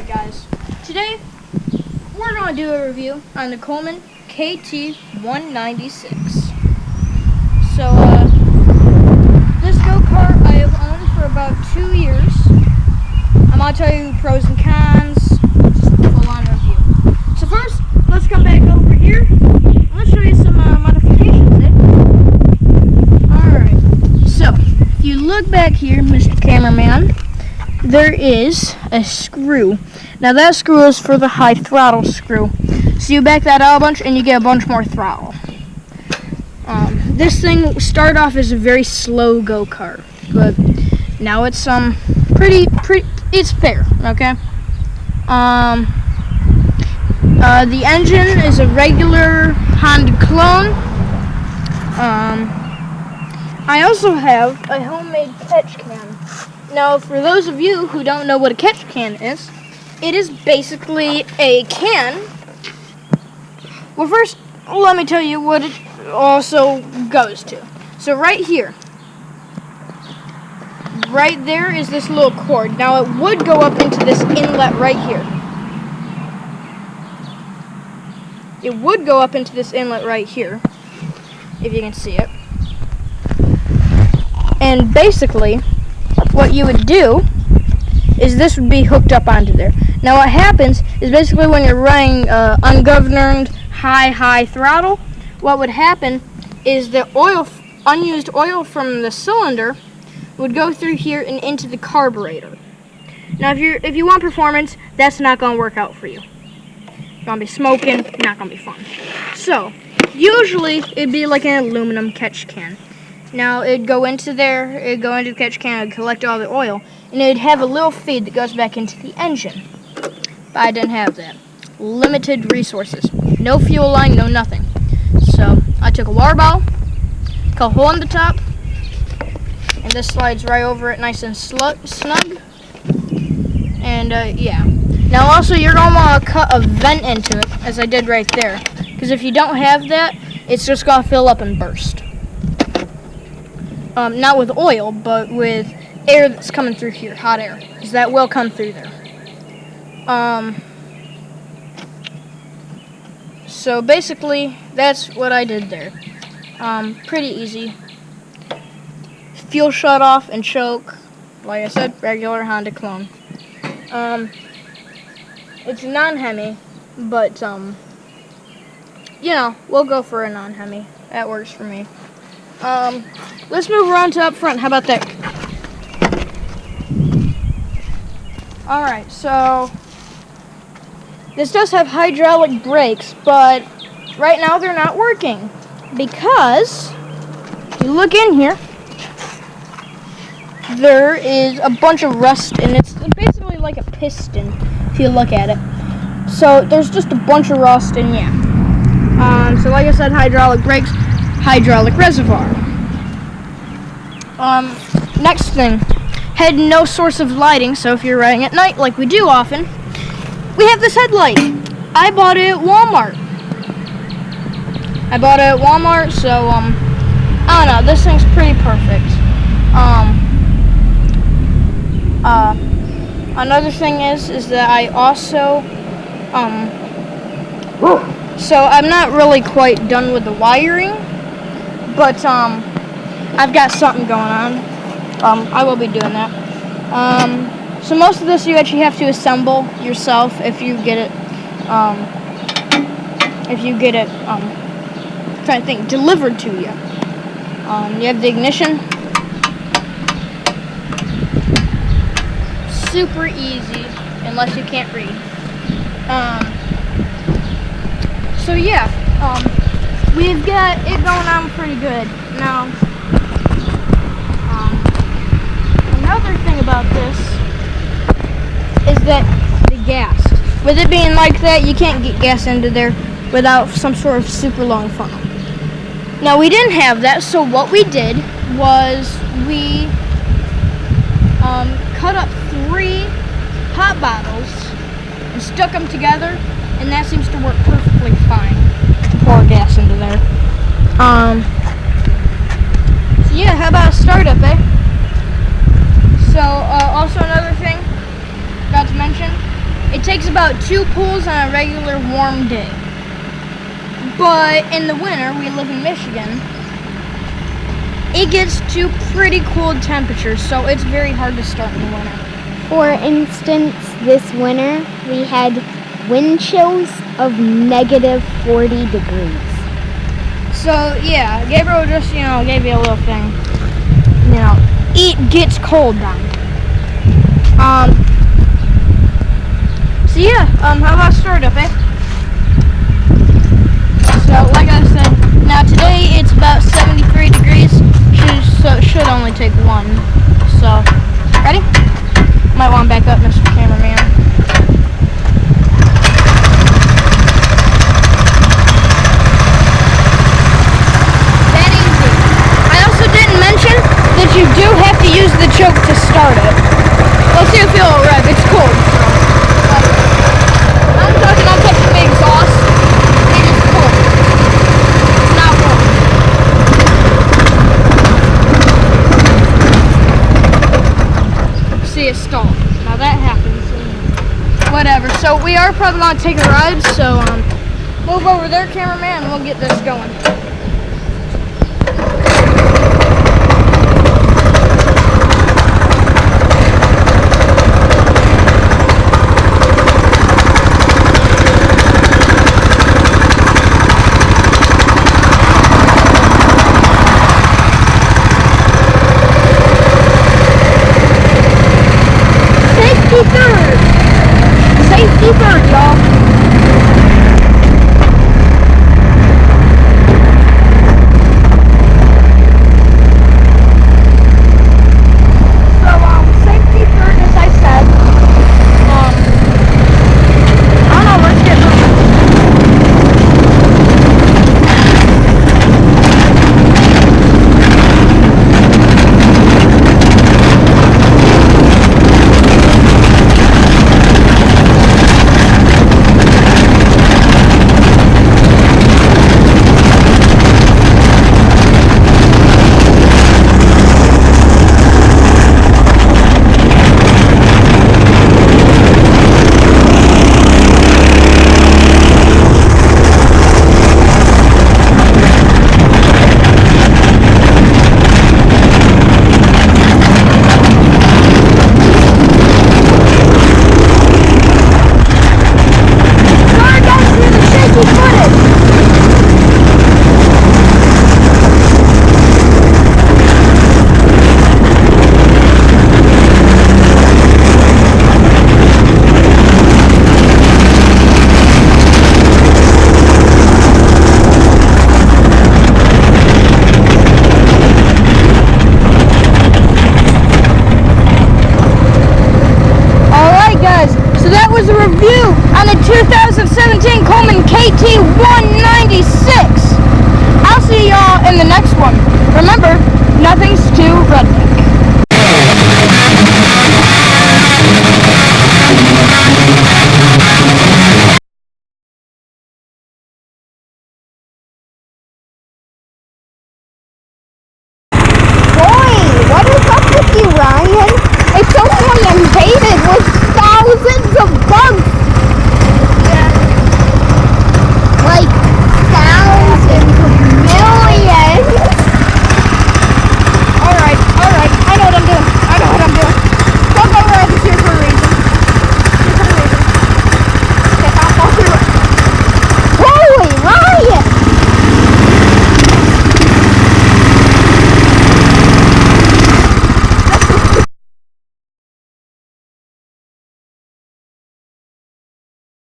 Alright guys, today we're going to do a review on the Coleman KT196. So this go-kart I have owned for about 2 years. I'm going to tell you pros and cons, just a full-on review. So first, let's come back over here and let's show you some modifications. Alright, so if you look back here, Mr. Cameraman, there is a screw. Now that screw is for the high throttle screw. So you back that out a bunch and you get a bunch more throttle. This thing started off as a very slow go-kart, but now it's pretty it's fair, okay? The engine is a regular Honda clone. I also have a homemade catch can. Now, for those of you who don't know what a catch can is, it is basically a can. Well, first, let me tell you what it also goes to. So right here, right there is this little cord. Now, it would go up into this inlet right here. It would go up into this inlet right here, if you can see it. And basically, what you would do is this would be hooked up onto there. Now what happens is basically when you're running ungoverned high throttle, what would happen is the unused oil from the cylinder would go through here and into the carburetor. Now if you want performance, that's not going to work out for you. You're going to be smoking, not going to be fun. So usually it'd be like an aluminum catch can. Now it'd go into there, it'd go into the catch can, it'd collect all the oil, and it'd have a little feed that goes back into the engine. But I didn't have that. Limited resources. No fuel line, no nothing. So I took a water bottle, cut a hole in the top, and this slides right over it nice and snug. And yeah. Now also you're going to want to cut a vent into it, as I did right there. Because if you don't have that, it's just going to fill up and burst. Not with oil, but with air that's coming through here, hot air, because that will come through there. So basically, that's what I did there. Pretty easy. Fuel shut off and choke. Like I said, regular Honda clone. It's a non-Hemi, but you know, we'll go for a non-Hemi. That works for me. Let's move around to up front. How about that? Alright, so this does have hydraulic brakes, but right now they're not working because if you look in here, there is a bunch of rust, and it's basically like a piston if you look at it. So there's just a bunch of rust, and yeah. So like I said, hydraulic brakes, hydraulic reservoir. Next thing, had no source of lighting, so if you're riding at night, like we do often, we have this headlight. I bought it at Walmart. So, I don't know, this thing's pretty perfect. Another thing is that I also, so I'm not really quite done with the wiring, but, I've got something going on. I will be doing that. So most of this you actually have to assemble yourself if you get it. I'm trying to think, delivered to you. You have the ignition. Super easy, unless you can't read. So yeah, we've got it going on pretty good now. Another thing about this is that the gas. With it being like that, you can't get gas into there without some sort of super long funnel. Now we didn't have that, so what we did was we cut up 3 hot bottles and stuck them together, and that seems to work perfectly fine to pour gas into there. So yeah, how about a startup, eh? So also another thing, forgot to mention, it about 2 pools on a regular warm day. But in the winter, we live in Michigan, it gets to pretty cold temperatures, so it's very hard to start in the winter. For instance, this winter we had wind chills of -40 degrees. So yeah, Gabriel just, gave you a little thing. It gets cold down. So yeah, how about I start up, eh? So like I said, now today it's about 73 degrees, so it should only take 1. So, ready? Might want to back up, Mr. Cameraman. That easy. I also didn't mention that you do have to use the choke to start it. Let's see if it'll rev. It's cold. I'm touching the exhaust, and it's cold. It's not warm. See, it stalled. Now that happens. Whatever. So we are probably going to take a ride, so move over there, cameraman, and we'll get this going.